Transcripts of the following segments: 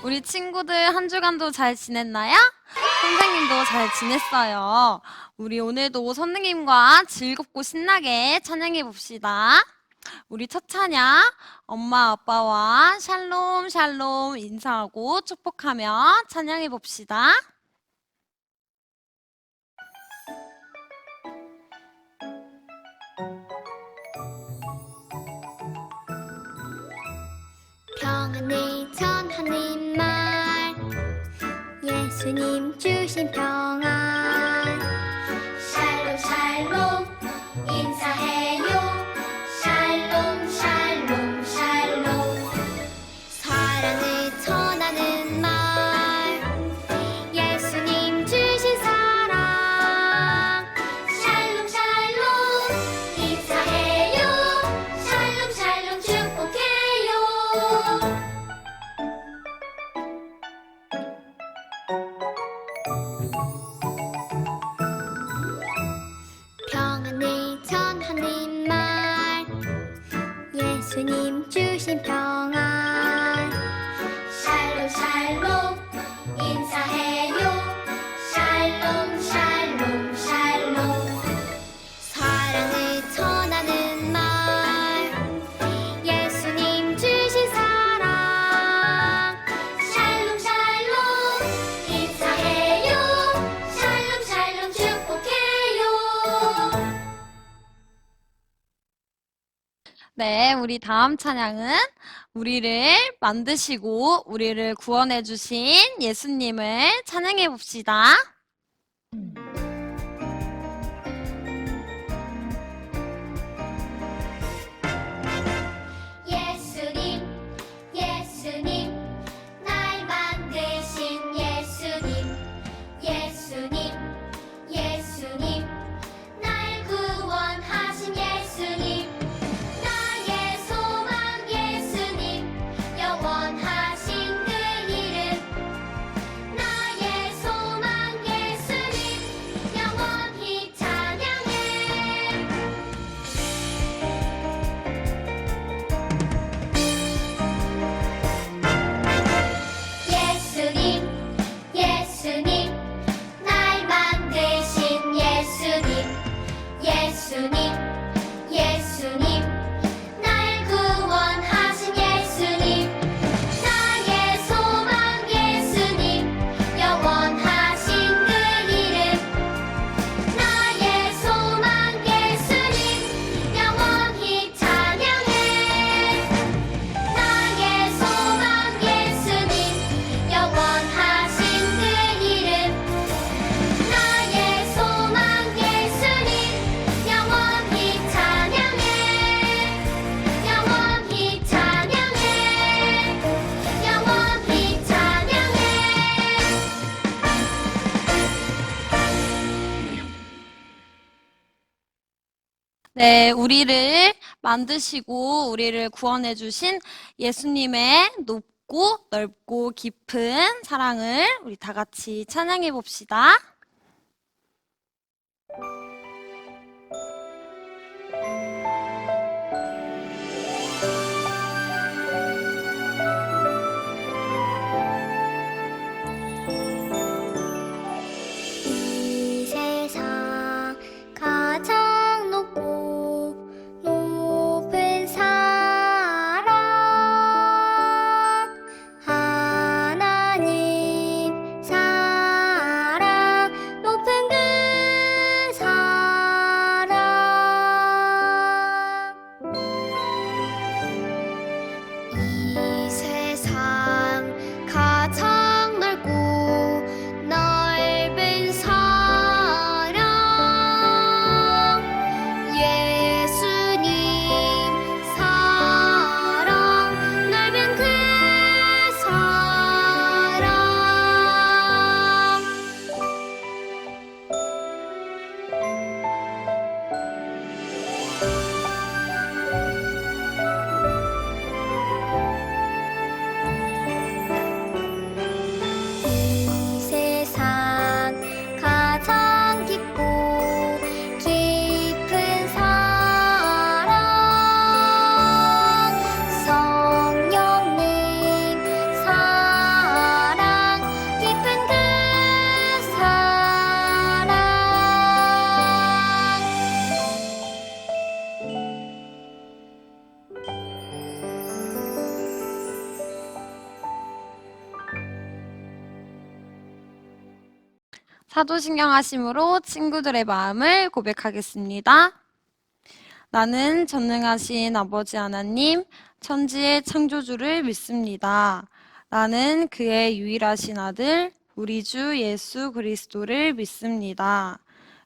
우리 친구들 한 주간도 잘 지냈나요? 선생님도 잘 지냈어요. 우리 오늘도 선생님과 즐겁고 신나게 찬양해 봅시다. 우리 첫 찬양, 엄마 아빠와 샬롬 샬롬 인사하고 축복하며 찬양해 봅시다. 평안을 전하는 말 예수님 주신 평안 샬롬 샬롬 인사해요 샬롬 샬롬 샬롬 사랑을 전하는 말 예수님 주신 사랑 샬롬 샬롬 인사해요 샬롬 샬롬 축복해요 평안을 전하는 말 예수님 주신 평안 샬롬 샬롬 인사해요 샬롬 샬롬 샬롬 사랑을 전하는 말 예수님 주신 사랑 샬롬 샬롬 인사해요 샬롬 샬롬 축복해요 네, 우리 다음 찬양은 우리를 만드시고 우리를 구원해 주신 예수님을 찬양해 봅시다. 예수님 예수님 날 만드신 예수님 예수님 예수님 날 구원하신 예수님 나의 소망 예수님 영원하신 그 이름 나의 소망 예수님 영원히 찬양해 예수님 예수님 날 만드신 예수님 예수님 예수님 날 구원하신 예수님 나의 소망 예수님 영원하신 그 이름 나의 소망 예수님 영원히 찬양해 나의 소망 예수님 영원하신 그 이름 나의 소망 예수님 영원히 찬양해 영원히 찬양해 영원히 찬양해 네, 우리를 만드시고 우리를 구원해 주신 예수님의 높고 넓고 깊은 사랑을 우리 다 같이 찬양해 봅시다. 이 세상 가장 높고 높은 사랑 하나님 사랑 사도신경 하심으로 친구들의 마음을 고백하겠습니다. 나는 전능하신 아버지 하나님, 천지의 창조주를 믿습니다. 나는 그의 유일하신 아들, 우리 주 예수 그리스도를 믿습니다.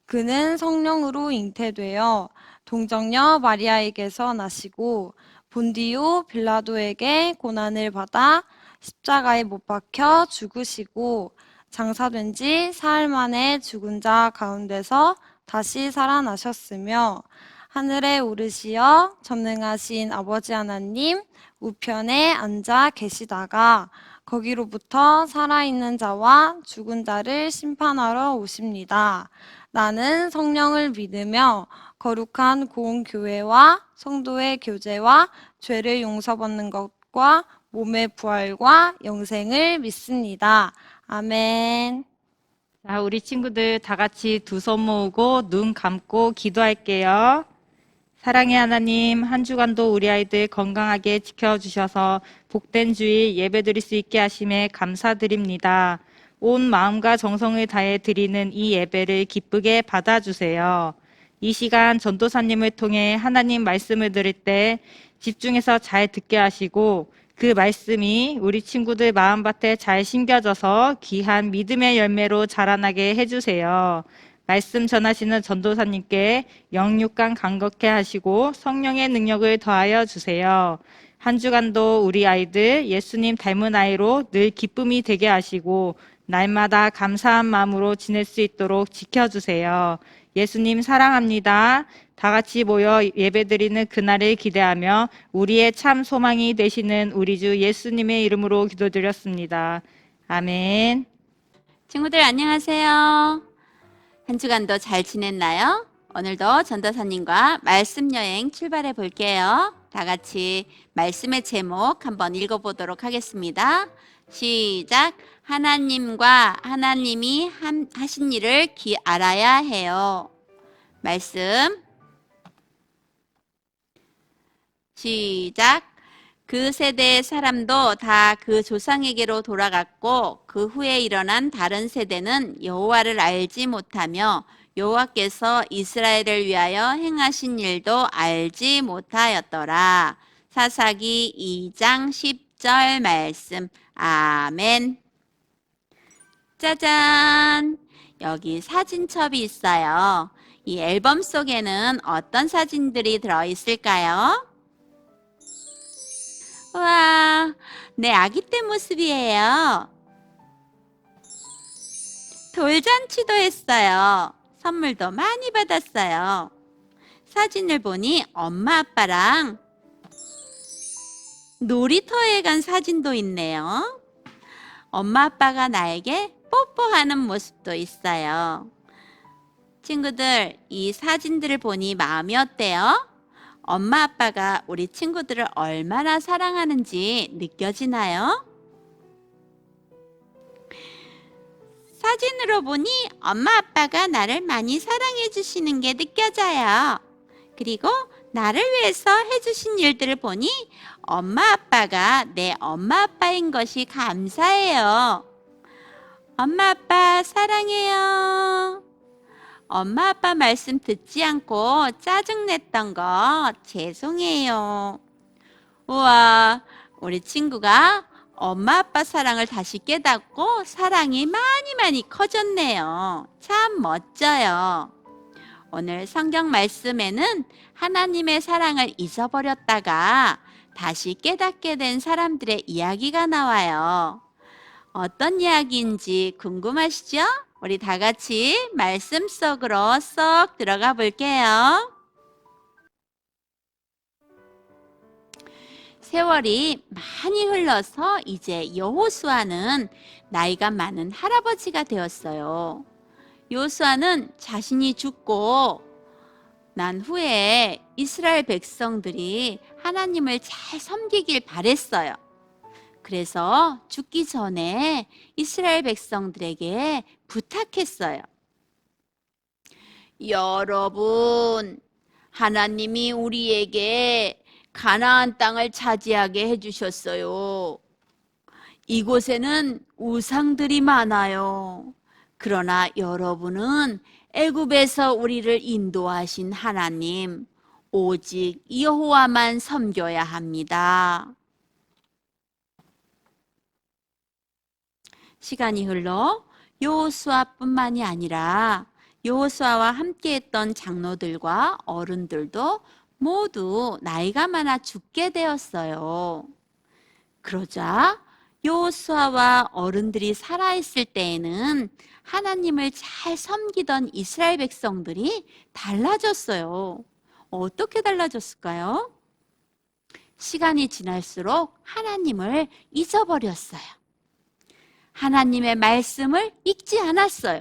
그는 성령으로 잉태되어 동정녀 마리아에게서 나시고 본디오 빌라도에게 고난을 받아 십자가에 못 박혀 죽으시고 장사된 지 사흘 만에 죽은 자 가운데서 다시 살아나셨으며 하늘에 오르시어 전능하신 아버지 하나님 우편에 앉아 계시다가 거기로부터 살아있는 자와 죽은 자를 심판하러 오십니다. 나는 성령을 믿으며 거룩한 공교회와 성도의 교제와 죄를 용서받는 것과 몸의 부활과 영생을 믿습니다. 아멘. 자, 우리 친구들 다 같이 두 손 모으고 눈 감고 기도할게요. 사랑의 하나님, 한 주간도 우리 아이들 건강하게 지켜주셔서 복된 주일 예배드릴 수 있게 하심에 감사드립니다. 온 마음과 정성을 다해 드리는 이 예배를 기쁘게 받아주세요. 이 시간 전도사님을 통해 하나님 말씀을 들을 때 집중해서 잘 듣게 하시고 그 말씀이 우리 친구들 마음밭에 잘 심겨져서 귀한 믿음의 열매로 자라나게 해주세요. 말씀 전하시는 전도사님께 영육간 강건케 하시고 성령의 능력을 더하여 주세요. 한 주간도 우리 아이들 예수님 닮은 아이로 늘 기쁨이 되게 하시고 날마다 감사한 마음으로 지낼 수 있도록 지켜주세요. 예수님 사랑합니다. 다 같이 모여 예배드리는 그날을 기대하며 우리의 참 소망이 되시는 우리 주 예수님의 이름으로 기도드렸습니다. 아멘. 친구들 안녕하세요. 한 주간도 잘 지냈나요? 오늘도 전도사님과 말씀 여행 출발해 볼게요. 다 같이 말씀의 제목 한번 읽어보도록 하겠습니다. 시작. 하나님과 하나님이 하신 일을 알아야 해요. 말씀. 시작. 그 세대의 사람도 다 그 조상에게로 돌아갔고 그 후에 일어난 다른 세대는 여호와를 알지 못하며 여호와께서 이스라엘을 위하여 행하신 일도 알지 못하였더라. 사사기 2장 10절 말씀. 아멘. 짜잔! 여기 사진첩이 있어요. 이 앨범 속에는 어떤 사진들이 들어있을까요? 와, 내 아기 때 모습이에요. 돌잔치도 했어요. 선물도 많이 받았어요. 사진을 보니 엄마 아빠랑 놀이터에 간 사진도 있네요. 엄마 아빠가 나에게 뽀뽀하는 모습도 있어요. 친구들, 이 사진들을 보니 마음이 어때요? 엄마 아빠가 우리 친구들을 얼마나 사랑하는지 느껴지나요? 사진으로 보니 엄마 아빠가 나를 많이 사랑해 주시는 게 느껴져요. 그리고 나를 위해서 해주신 일들을 보니 엄마 아빠가 내 엄마 아빠인 것이 감사해요. 엄마 아빠 사랑해요. 엄마 아빠 말씀 듣지 않고 짜증냈던 거 죄송해요. 우와, 우리 친구가 엄마 아빠 사랑을 다시 깨닫고 사랑이 많이 커졌네요. 참 멋져요. 오늘 성경 말씀에는 하나님의 사랑을 잊어버렸다가 다시 깨닫게 된 사람들의 이야기가 나와요. 어떤 이야기인지 궁금하시죠? 우리 다 같이 말씀 속으로 쏙 들어가 볼게요. 세월이 많이 흘러서 이제 여호수아는 나이가 많은 할아버지가 되었어요. 여호수아는 자신이 죽고 난 후에 이스라엘 백성들이 하나님을 잘 섬기길 바랬어요. 그래서 죽기 전에 이스라엘 백성들에게 부탁했어요. 여러분, 하나님이 우리에게 가나안 땅을 차지하게 해주셨어요. 이곳에는 우상들이 많아요. 그러나 여러분은 애굽에서 우리를 인도하신 하나님, 오직 여호와만 섬겨야 합니다. 시간이 흘러 여호수아뿐만이 아니라 여호수아와 함께했던 장로들과 어른들도 모두 나이가 많아 죽게 되었어요. 그러자 여호수아와 어른들이 살아있을 때에는 하나님을 잘 섬기던 이스라엘 백성들이 달라졌어요. 어떻게 달라졌을까요? 시간이 지날수록 하나님을 잊어버렸어요. 하나님의 말씀을 읽지 않았어요.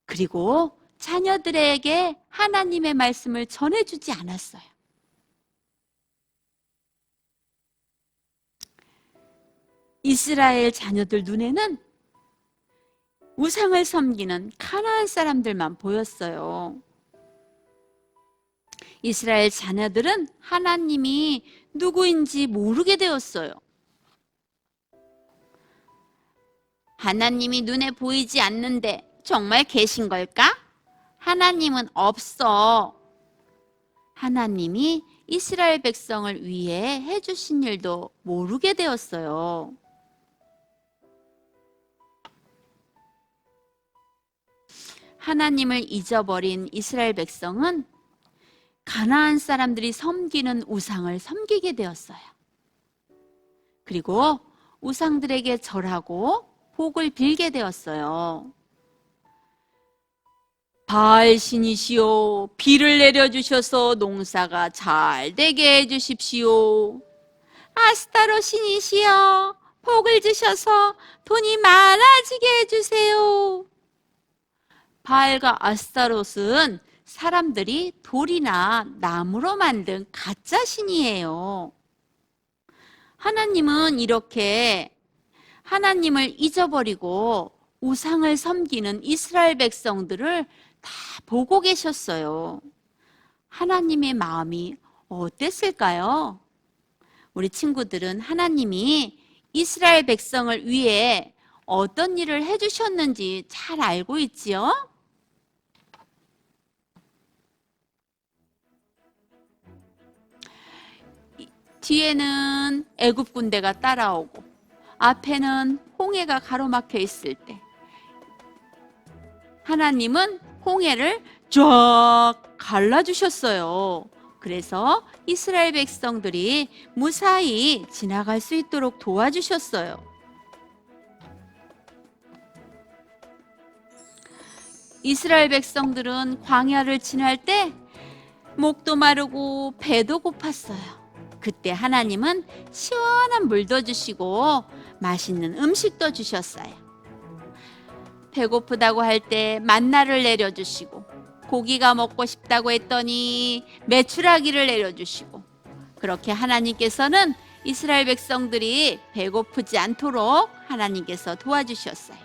그리고 자녀들에게 하나님의 말씀을 전해주지 않았어요. 이스라엘 자녀들 눈에는 우상을 섬기는 가나안 사람들만 보였어요. 이스라엘 자녀들은 하나님이 누구인지 모르게 되었어요. 하나님이 눈에 보이지 않는데 정말 계신 걸까? 하나님은 없어. 하나님이 이스라엘 백성을 위해 해주신 일도 모르게 되었어요. 하나님을 잊어버린 이스라엘 백성은 가나안 사람들이 섬기는 우상을 섬기게 되었어요. 그리고 우상들에게 절하고 복을 빌게 되었어요. 바알 신이시여, 비를 내려주셔서 농사가 잘 되게 해주십시오. 아스타로 신이시여, 복을 주셔서 돈이 많아지게 해주세요. 바알과 아스타롯은 사람들이 돌이나 나무로 만든 가짜 신이에요. 하나님은 이렇게 하나님을 잊어버리고 우상을 섬기는 이스라엘 백성들을 다 보고 계셨어요. 하나님의 마음이 어땠을까요? 우리 친구들은 하나님이 이스라엘 백성을 위해 어떤 일을 해주셨는지 잘 알고 있지요? 뒤에는 애굽 군대가 따라오고 앞에는 홍해가 가로막혀 있을 때 하나님은 홍해를 쫙 갈라주셨어요. 그래서 이스라엘 백성들이 무사히 지나갈 수 있도록 도와주셨어요. 이스라엘 백성들은 광야를 지날 때 목도 마르고 배도 고팠어요. 그때 하나님은 시원한 물도 주시고 맛있는 음식도 주셨어요. 배고프다고 할 때 만나를 내려주시고 고기가 먹고 싶다고 했더니 메추라기를 내려주시고 그렇게 하나님께서는 이스라엘 백성들이 배고프지 않도록 하나님께서 도와주셨어요.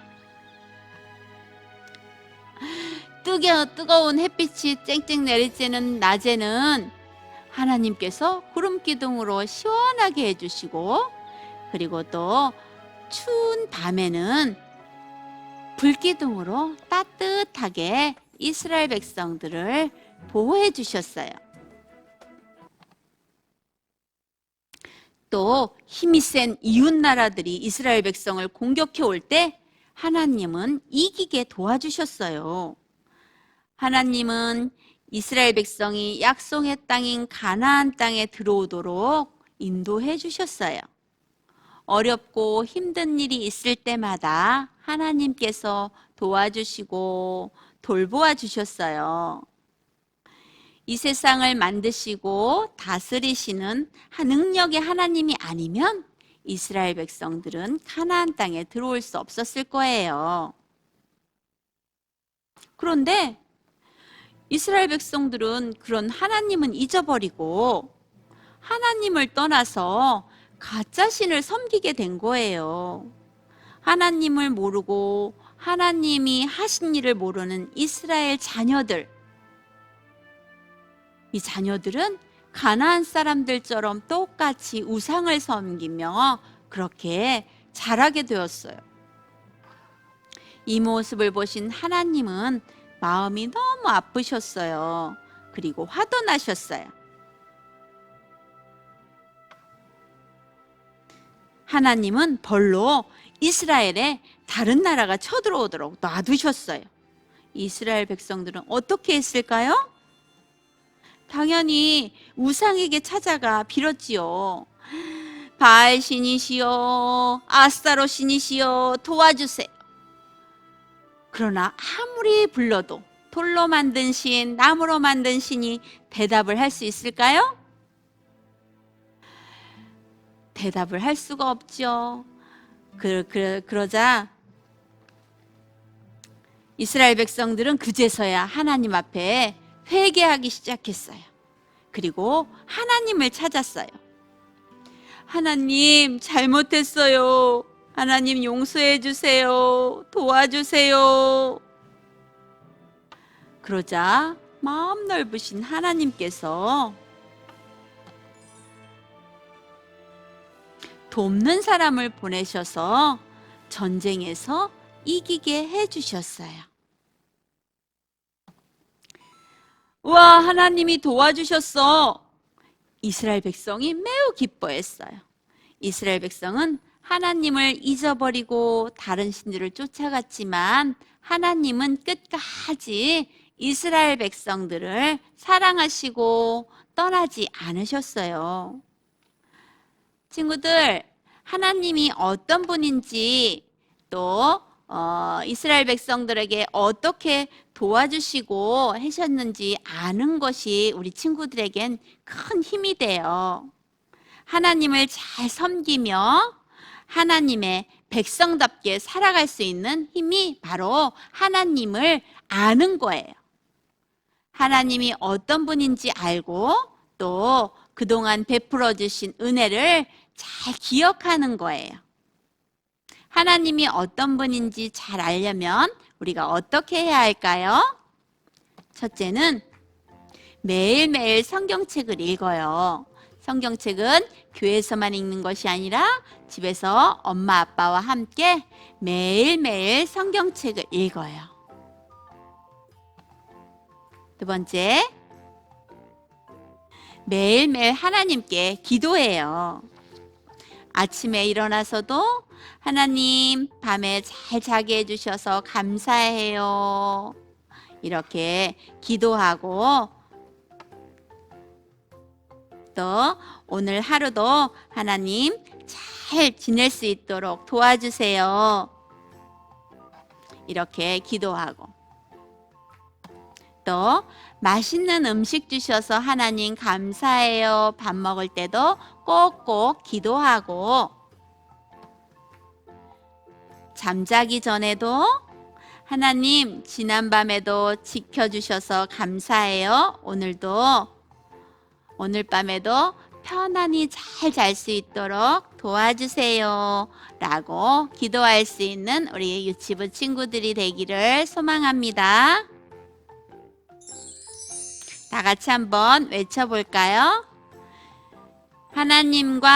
뜨거운 햇빛이 쨍쨍 내리쬐는 낮에는 하나님께서 구름 기둥으로 시원하게 해주시고 그리고 또 추운 밤에는 불기둥으로 따뜻하게 이스라엘 백성들을 보호해 주셨어요. 또 힘이 센 이웃 나라들이 이스라엘 백성을 공격해 올 때 하나님은 이기게 도와주셨어요. 하나님은 이스라엘 백성이 약속의 땅인 가나안 땅에 들어오도록 인도해 주셨어요. 어렵고 힘든 일이 있을 때마다 하나님께서 도와주시고 돌보아 주셨어요. 이 세상을 만드시고 다스리시는 능력의 하나님이 아니면 이스라엘 백성들은 가나안 땅에 들어올 수 없었을 거예요. 그런데 이스라엘 백성들은 그런 하나님은 잊어버리고 하나님을 떠나서 가짜 신을 섬기게 된 거예요. 하나님을 모르고 하나님이 하신 일을 모르는 이스라엘 자녀들. 이 자녀들은 가나안 사람들처럼 똑같이 우상을 섬기며 그렇게 자라게 되었어요. 이 모습을 보신 하나님은 마음이 너무 아프셨어요. 그리고 화도 나셨어요. 하나님은 벌로 이스라엘에 다른 나라가 쳐들어오도록 놔두셨어요. 이스라엘 백성들은 어떻게 했을까요? 당연히 우상에게 찾아가 빌었지요. 바알 신이시여, 아스타로 신이시여, 도와주세요. 그러나 아무리 불러도 돌로 만든 신, 나무로 만든 신이 대답을 할 수 있을까요? 대답을 할 수가 없죠. 그러자 이스라엘 백성들은 그제서야 하나님 앞에 회개하기 시작했어요. 그리고 하나님을 찾았어요. 하나님, 잘못했어요. 하나님 용서해 주세요. 도와주세요. 그러자 마음 넓으신 하나님께서 돕는 사람을 보내셔서 전쟁에서 이기게 해주셨어요. 와, 하나님이 도와주셨어. 이스라엘 백성이 매우 기뻐했어요. 이스라엘 백성은 하나님을 잊어버리고 다른 신들을 쫓아갔지만 하나님은 끝까지 이스라엘 백성들을 사랑하시고 떠나지 않으셨어요. 친구들, 하나님이 어떤 분인지 또 이스라엘 백성들에게 어떻게 도와주시고 하셨는지 아는 것이 우리 친구들에겐 큰 힘이 돼요. 하나님을 잘 섬기며 하나님의 백성답게 살아갈 수 있는 힘이 바로 하나님을 아는 거예요. 하나님이 어떤 분인지 알고 또 그동안 베풀어 주신 은혜를 잘 기억하는 거예요. 하나님이 어떤 분인지 잘 알려면 우리가 어떻게 해야 할까요? 첫째는 매일매일 성경책을 읽어요. 성경책은 교회에서만 읽는 것이 아니라 집에서 엄마 아빠와 함께 매일매일 성경책을 읽어요. 두 번째, 매일매일 하나님께 기도해요. 아침에 일어나서도 하나님, 밤에 잘 자게 해주셔서 감사해요. 이렇게 기도하고 또 오늘 하루도 하나님 잘 지낼 수 있도록 도와주세요. 이렇게 기도하고 또 맛있는 음식 주셔서 하나님 감사해요. 밥 먹을 때도 꼭꼭 기도하고 잠자기 전에도 하나님 지난밤에도 지켜주셔서 감사해요. 오늘 밤에도 편안히 잘 잘 수 있도록 도와주세요. 라고 기도할 수 있는 우리 유치부 친구들이 되기를 소망합니다. 다 같이 한번 외쳐볼까요? 하나님과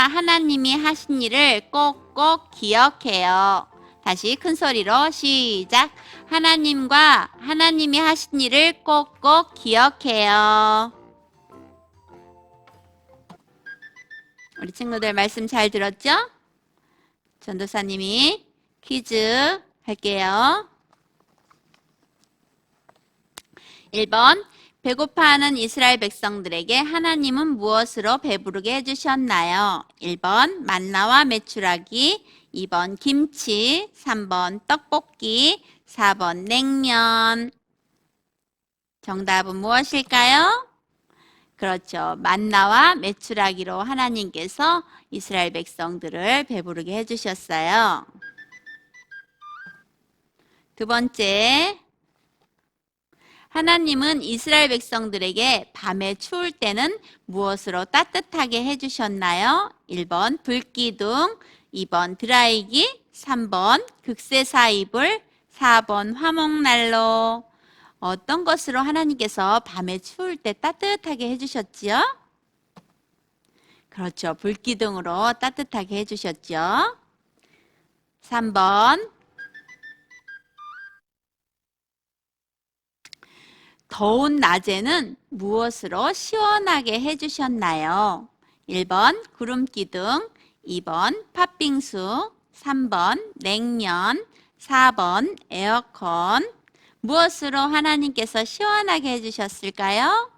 하나님이 하신 일을 꼭꼭 기억해요. 다시 큰 소리로 시작. 하나님과 하나님이 하신 일을 꼭꼭 기억해요. 우리 친구들 말씀 잘 들었죠? 전도사님이 퀴즈 할게요. 1번, 배고파하는 이스라엘 백성들에게 하나님은 무엇으로 배부르게 해주셨나요? 1번, 만나와 메추라기, 2번, 김치, 3번, 떡볶이, 4번, 냉면. 정답은 무엇일까요? 그렇죠. 만나와 메추라기로 하나님께서 이스라엘 백성들을 배부르게 해주셨어요. 두 번째, 하나님은 이스라엘 백성들에게 밤에 추울 때는 무엇으로 따뜻하게 해주셨나요? 1번 불기둥, 2번 드라이기, 3번 극세사 이불, 4번 화목난로. 어떤 것으로 하나님께서 밤에 추울 때 따뜻하게 해주셨지요? 그렇죠. 불기둥으로 따뜻하게 해주셨죠. 3번. 더운 낮에는 무엇으로 시원하게 해주셨나요? 1번 구름기둥, 2번 팥빙수, 3번 냉면, 4번 에어컨. 무엇으로 하나님께서 시원하게 해주셨을까요?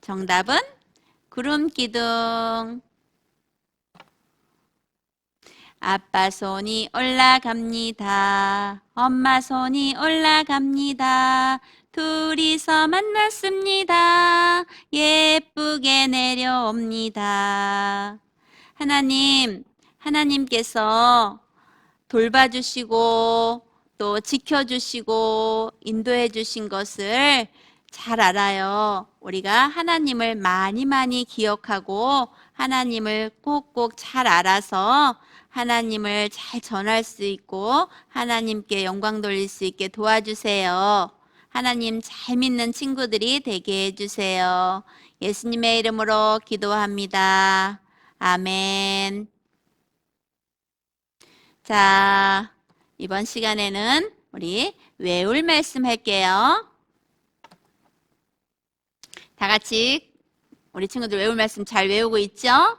정답은 구름기둥. 아빠 손이 올라갑니다. 엄마 손이 올라갑니다. 둘이서 만났습니다. 예쁘게 내려옵니다. 하나님께서 돌봐주시고 또 지켜주시고 인도해 주신 것을 잘 알아요. 우리가 하나님을 많이 기억하고 하나님을 꼭꼭 잘 알아서 하나님을 잘 전할 수 있고 하나님께 영광 돌릴 수 있게 도와주세요. 하나님 잘 믿는 친구들이 되게 해주세요. 예수님의 이름으로 기도합니다. 아멘. 자, 이번 시간에는 우리 외울 말씀 할게요. 다 같이 우리 친구들 외울 말씀 잘 외우고 있죠?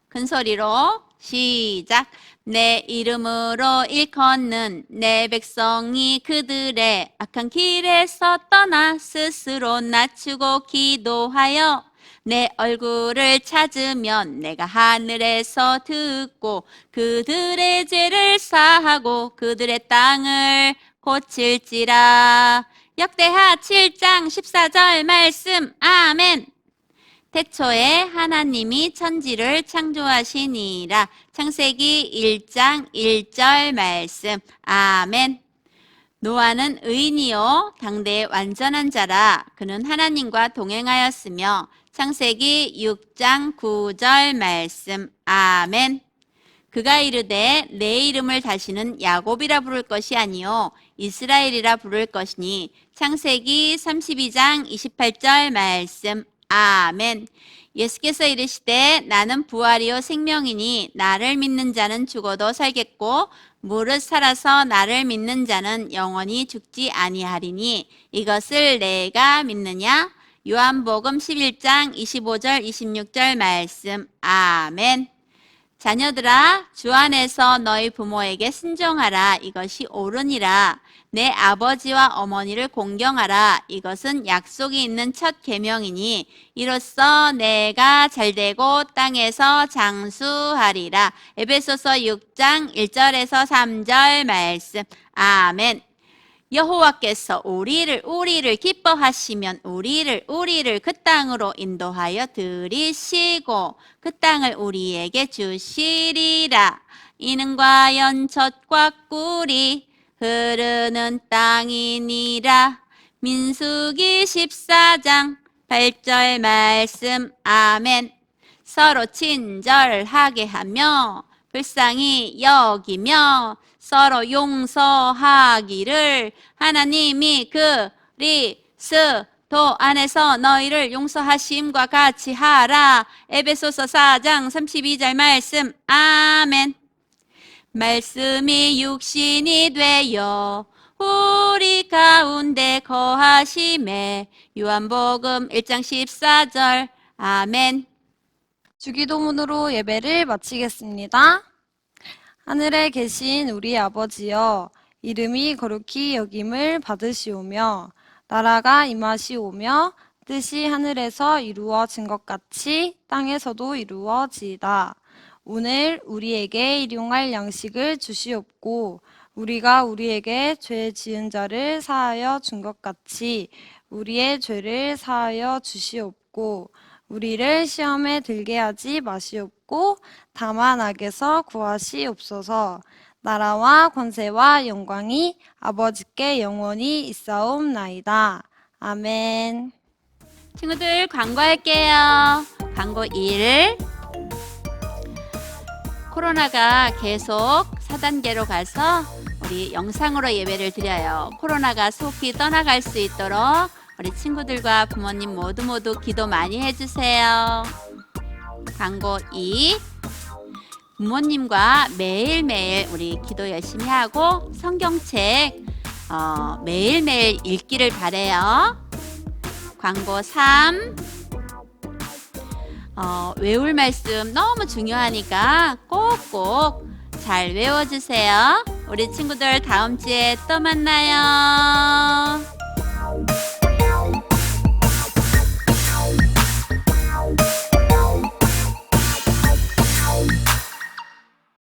큰 소리로 시작. 내 이름으로 일컫는 내 백성이 그들의 악한 길에서 떠나 스스로 낮추고 기도하여 내 얼굴을 찾으면 내가 하늘에서 듣고 그들의 죄를 사하고 그들의 땅을 고칠지라. 역대하 7장 14절 말씀. 아멘. 태초에 하나님이 천지를 창조하시니라. 창세기 1장 1절 말씀. 아멘. 노아는 의인이요 당대의 완전한 자라. 그는 하나님과 동행하였으며. 창세기 6장 9절 말씀. 아멘. 그가 이르되 내 이름을 다시는 야곱이라 부를 것이 아니요 이스라엘이라 부를 것이니. 창세기 32장 28절 말씀. 아멘. 예수께서 이르시되 나는 부활이요 생명이니 나를 믿는 자는 죽어도 살겠고 무릇 살아서 나를 믿는 자는 영원히 죽지 아니하리니 이것을 내가 믿느냐? 요한복음 11장 25절 26절 말씀. 아멘. 자녀들아 주 안에서 너희 부모에게 순종하라. 이것이 옳으니라. 내 아버지와 어머니를 공경하라. 이것은 약속이 있는 첫 계명이니 이로써 내가 잘되고 땅에서 장수하리라. 에베소서 6장 1절에서 3절 말씀. 아멘. 여호와께서 우리를 기뻐하시면 우리를 그 땅으로 인도하여 들이시고 그 땅을 우리에게 주시리라. 이는 과연 젖과 꿀이 흐르는 땅이니라. 민수기 14장 8절 말씀. 아멘. 서로 친절하게 하며 불쌍히 여기며 서로 용서하기를 하나님이 그리스도 안에서 너희를 용서하심과 같이 하라. 에베소서 4장 32절 말씀. 아멘. 말씀이 육신이 되어 우리 가운데 거하심에. 요한복음 1장 14절. 아멘. 주기도문으로 예배를 마치겠습니다. 하늘에 계신 우리 아버지여, 이름이 거룩히 여김을 받으시오며 나라가 임하시오며 뜻이 하늘에서 이루어진 것 같이 땅에서도 이루어지이다. 오늘 우리에게 일용할 양식을 주시옵고 우리가 우리에게 죄 지은 자를 사하여 준 것 같이 우리의 죄를 사하여 주시옵고 우리를 시험에 들게 하지 마시옵고 다만 악에서 구하시옵소서. 나라와 권세와 영광이 아버지께 영원히 있사옵나이다. 아멘. 친구들 광고할게요. 광고 1. 코로나가 계속 4단계로 가서 우리 영상으로 예배를 드려요. 코로나가 속히 떠나갈 수 있도록 우리 친구들과 부모님 모두 기도 많이 해주세요. 광고 2. 부모님과 매일매일 우리 기도 열심히 하고 성경책 매일매일 읽기를 바래요. 광고 3. 외울 말씀 너무 중요하니까 꼭꼭 잘 외워주세요. 우리 친구들 다음 주에 또 만나요.